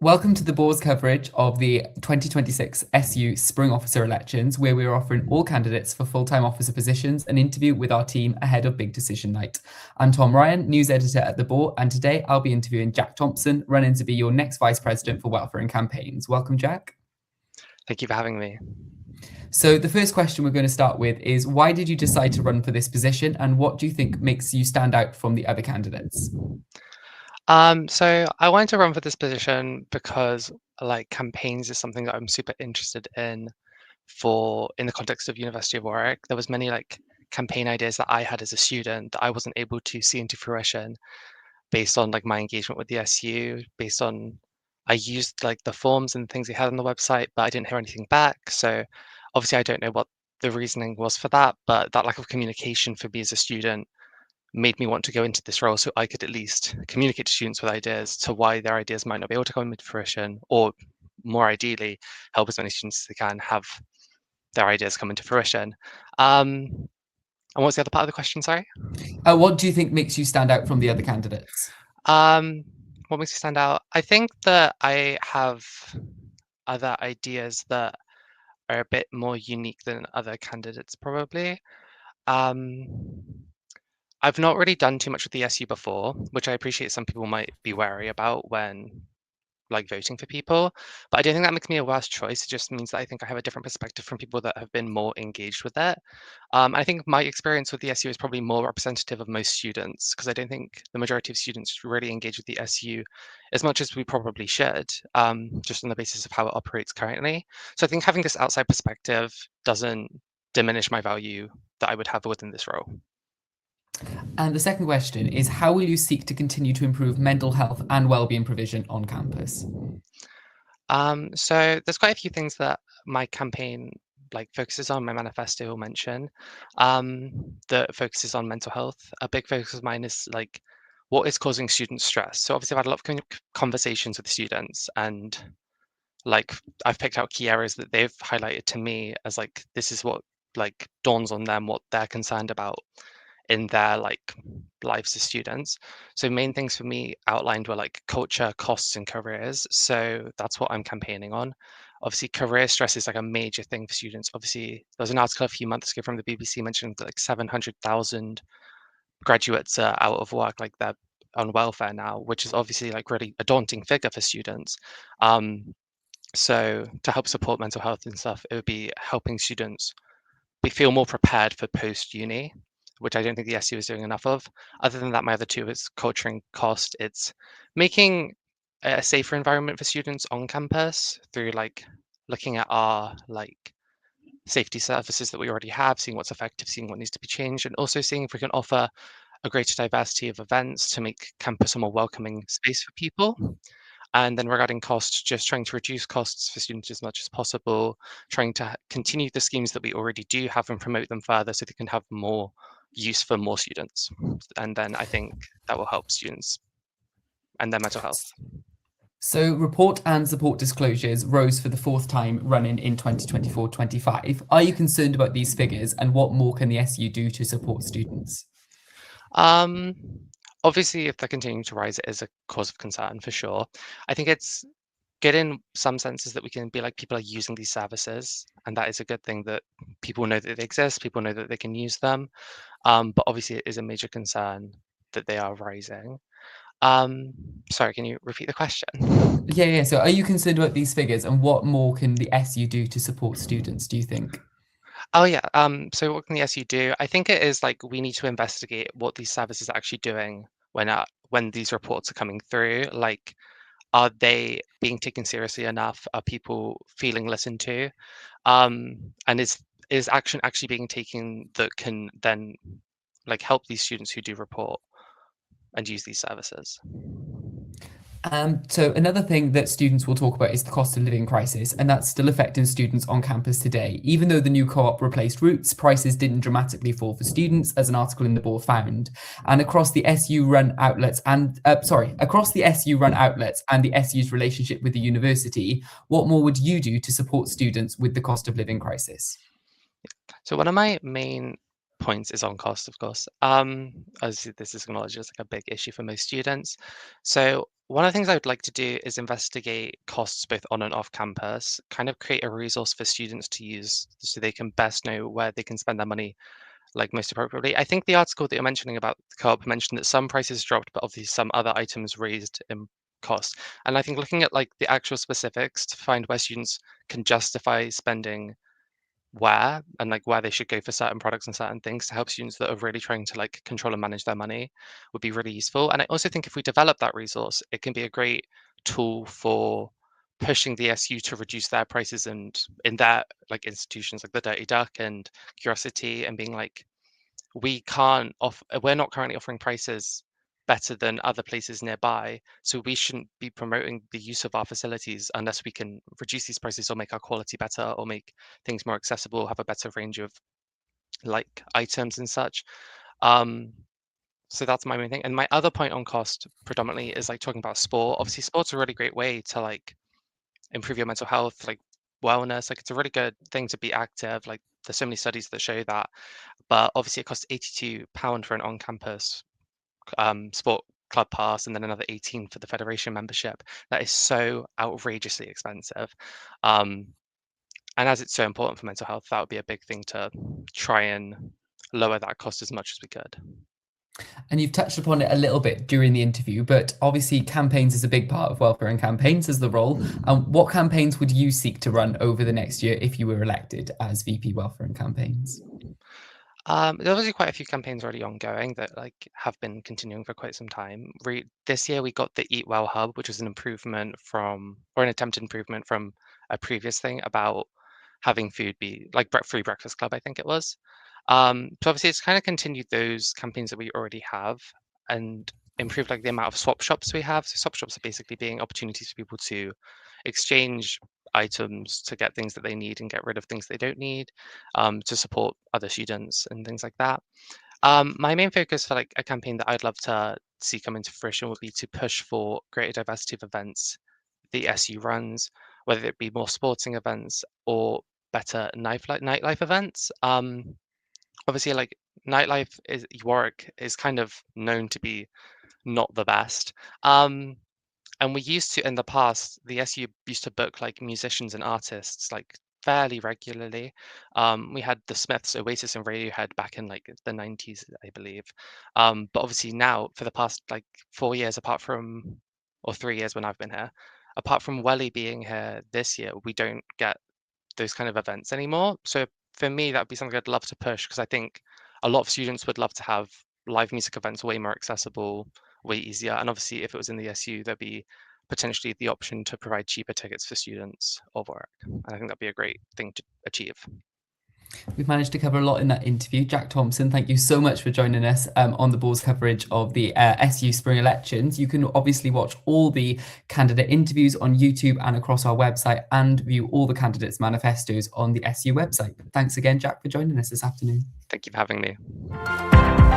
Welcome to the Boar's coverage of the 2026 SU Spring Officer elections, where we are offering all candidates for full-time officer positions an interview with our team ahead of big decision night. I'm Tom Ryan, news editor at the Boar, and today I'll be interviewing Jack Thompson, running to be your next Vice President for Welfare and Campaigns. Welcome, Jack. Thank you for having me. So the first question we're going to start with is, why did you decide to run for this position, and what do you think makes you stand out from the other candidates? So I wanted to run for this position because campaigns is something that I'm super interested in the context of University of Warwick. There was many campaign ideas that I had as a student that I wasn't able to see into fruition based on my engagement with the SU, based on I used the forms and things they had on the website, but I didn't hear anything back. So obviously I don't know what the reasoning was for that, but that lack of communication for me as a student made me want to go into this role so I could at least communicate to students with ideas to why their ideas might not be able to come into fruition, or more ideally, help as many students as they can have their ideas come into fruition. And what's the other part of the question? Sorry. What do you think makes you stand out from the other candidates? Um, what makes me stand out? I think that I have other ideas that are a bit more unique than other candidates, probably. Um, I've not really done too much with the SU before, which I appreciate some people might be wary about when voting for people, but I don't think that makes me a worse choice. It just means that I think I have a different perspective from people that have been more engaged with it. I think my experience with the SU is probably more representative of most students because I don't think the majority of students really engage with the SU as much as we probably should, just on the basis of how it operates currently. So I think having this outside perspective doesn't diminish my value that I would have within this role. And the second question is, how will you seek to continue to improve mental health and wellbeing provision on campus? So there's quite a few things that my campaign focuses on. My manifesto will mention that focuses on mental health. A big focus of mine is what is causing student stress. So obviously I've had a lot of conversations with students, and like I've picked out key areas that they've highlighted to me as this is what dawns on them what they're concerned about in their lives as students. So main things for me outlined were culture, costs, and careers. So that's what I'm campaigning on. Obviously, career stress is a major thing for students. Obviously, there was an article a few months ago from the BBC mentioning that 700,000 graduates are out of work, they're on welfare now, which is obviously really a daunting figure for students. Um, so to help support mental health and stuff, it would be helping students feel more prepared for post uni, which I don't think the SU is doing enough of. Other than that, my other two is culture and cost. It's making a safer environment for students on campus through looking at our safety services that we already have, seeing what's effective, seeing what needs to be changed, and also seeing if we can offer a greater diversity of events to make campus a more welcoming space for people. And then regarding cost, just trying to reduce costs for students as much as possible, trying to continue the schemes that we already do have and promote them further so they can have more use for more students. And then I think that will help students and their mental health. So, report and support disclosures rose for the fourth time running in 2024-25. Are you concerned about these figures, and what more can the SU do to support students? Um, Obviously, if they're continuing to rise, it is a cause of concern for sure. I think it's good in some senses that we can be people are using these services, and that is a good thing that people know that they exist, people know that they can use them. But obviously, it is a major concern that they are rising. Um, Sorry, can you repeat the question? Yeah. So, are you concerned about these figures, and what more can the SU do to support students, do you think? Oh yeah. So what can the SU do? I think it is we need to investigate what these services are actually doing when these reports are coming through. Are they being taken seriously enough? Are people feeling listened to? And is action actually being taken that can then help these students who do report and use these services? So another thing that students will talk about is the cost of living crisis, and that's still affecting students on campus today. Even though the new co-op replaced routes, prices didn't dramatically fall for students, as an article in the Boar found. And across the SU run outlets across the SU run outlets and the SU's relationship with the university, what more would you do to support students with the cost of living crisis? So one of my main points is on cost, of course. As this is acknowledged as a big issue for most students. So One of the things I would like to do is investigate costs both on and off campus, kind of create a resource for students to use so they can best know where they can spend their money like most appropriately. I think the article that you're mentioning about the co-op mentioned that some prices dropped, but obviously some other items raised in cost. And I think looking at like the actual specifics to find where students can justify spending where and like where they should go for certain products and certain things to help students that are really trying to like control and manage their money would be really useful. And I also think if we develop that resource, it can be a great tool for pushing the SU to reduce their prices and in their like institutions like the Dirty Duck and Curiosity and being like, we're not currently offering prices better than other places nearby, so we shouldn't be promoting the use of our facilities unless we can reduce these prices or make our quality better or make things more accessible, have a better range of like items and such. Um, so that's my main thing. And my other point on cost predominantly is like talking about sport. Obviously, sport's a really great way to like improve your mental health, like wellness. Like it's a really good thing to be active. Like there's so many studies that show that. But obviously, it costs £82 for an on-campus sport club pass, and then another 18 for the federation membership. That is so outrageously expensive. Um, and as it's so important for mental health, that would be a big thing to try and lower that cost as much as we could. And you've touched upon it a little bit during the interview, but obviously campaigns is a big part of welfare and campaigns as the role. What campaigns would you seek to run over the next year if you were elected as VP Welfare and Campaigns? There's obviously quite a few campaigns already ongoing that like have been continuing for quite some time. This year we got the Eat Well Hub, which was an improvement from, or an attempted improvement from a previous thing about having food be like free breakfast club, I think it was. So obviously it's kind of continued those campaigns that we already have and improved like the amount of swap shops we have. So swap shops are basically being opportunities for people to exchange items to get things that they need and get rid of things they don't need, to support other students and things like that. My main focus for like a campaign that I'd love to see come into fruition would be to push for greater diversity of events the SU runs, whether it be more sporting events or better nightlife events. Obviously, like nightlife is Warwick is kind of known to be not the best. Um, and we used to, in the past, the SU used to book like musicians and artists like fairly regularly. We had the Smiths, Oasis, and Radiohead back in like the 90s, I believe. But obviously now, for the past like 4 years, or 3 years when I've been here, apart from Welly being here this year, we don't get those kind of events anymore. So for me, that would be something I'd love to push because I think a lot of students would love to have live music events way more accessible, way easier. And obviously, if it was in the SU, there'd be potentially the option to provide cheaper tickets for students of work. And I think that'd be a great thing to achieve. We've managed to cover a lot in that interview. Jack Thompson, thank you so much for joining us on the Boar's coverage of the SU Spring elections. You can obviously watch all the candidate interviews on YouTube and across our website and view all the candidates' manifestos on the SU website. Thanks again, Jack, for joining us this afternoon. Thank you for having me.